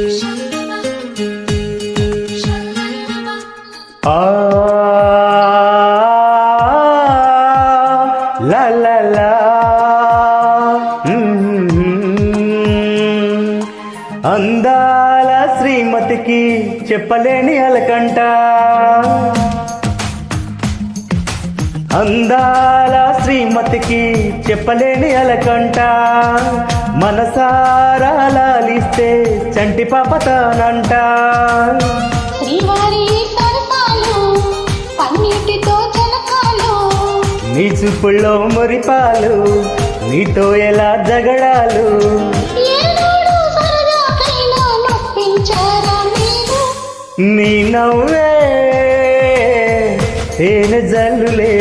ఆ లా లా లా అందాల శ్రీమతికి చెప్పలేని అలకంట, అందాల శ్రీమతికి చెప్పలేని అలకంట, మనసారా లాలిస్తే చంటి పాపతానంట. శ్రీవారి సరసాలు పన్నీటితో జనకాలు, నీ చూపుల్లో మురిపాలు, నీతో ఎలా జగడాలు, నీ నవ్వే తేనె జల్లులే,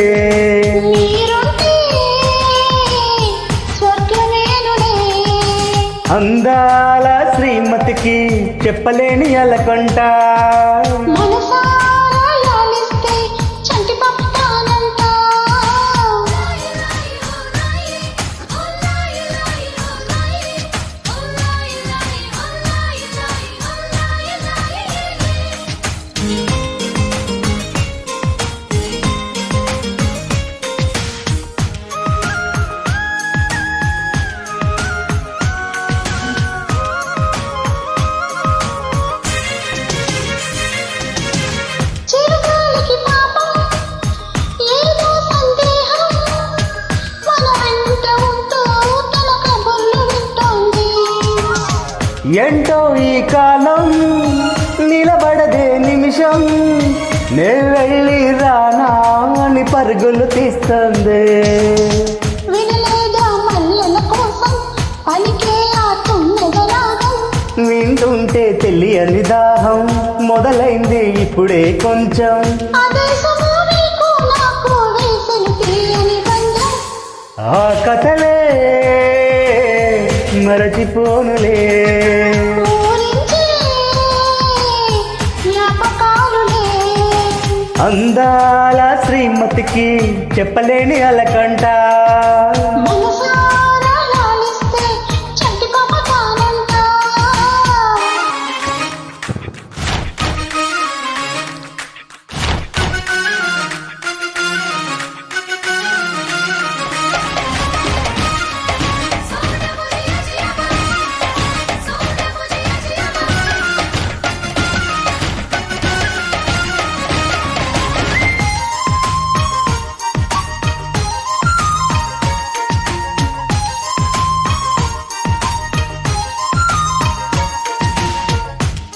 అందాల శ్రీమతికి చెప్పలేని అలకంట. ఏంటో ఈ కాలం నిలబడదే నిమిషం, నే వెళ్ళి రానా అని పరుగులు తీస్తుంది. వింటుంటే తెలియని దాహం మొదలైంది ఇప్పుడే కొంచెం, ఆ కథలే మరచిపోనులే, అందాల శ్రీమతికి చెప్పలేని అలకంట.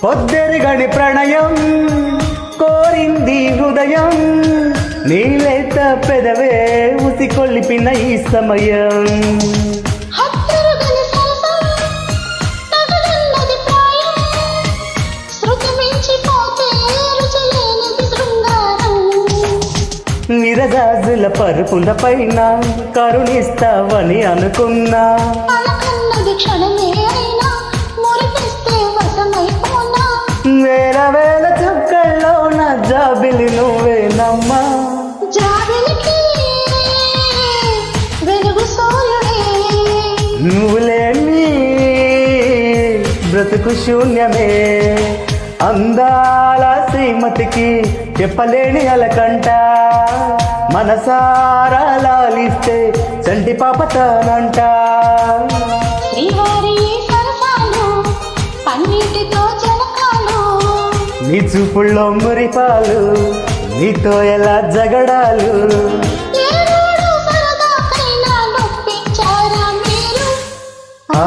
పొద్దెరుగని ప్రణయం కోరింది హృదయం, నీలేత పెదవే ఉసికొల్లిపిన ఈ సమయం, విరజాజుల పరుపుల పైన కరుణిస్తావని అనుకున్నా, వేల వేల చుక్కల్లో నా జాబిలి నువ్వేనమ్మా, నువ్వు లేని బ్రతుకు శూన్యమే, అందాల శ్రీమతికి చెప్పలేని అలకంట, మనసారా లాలిస్తే చంటి పాపతానంట. నీ చూపుల్లో మురిపాలు, నీతో ఎలా జగడాలు, ఆ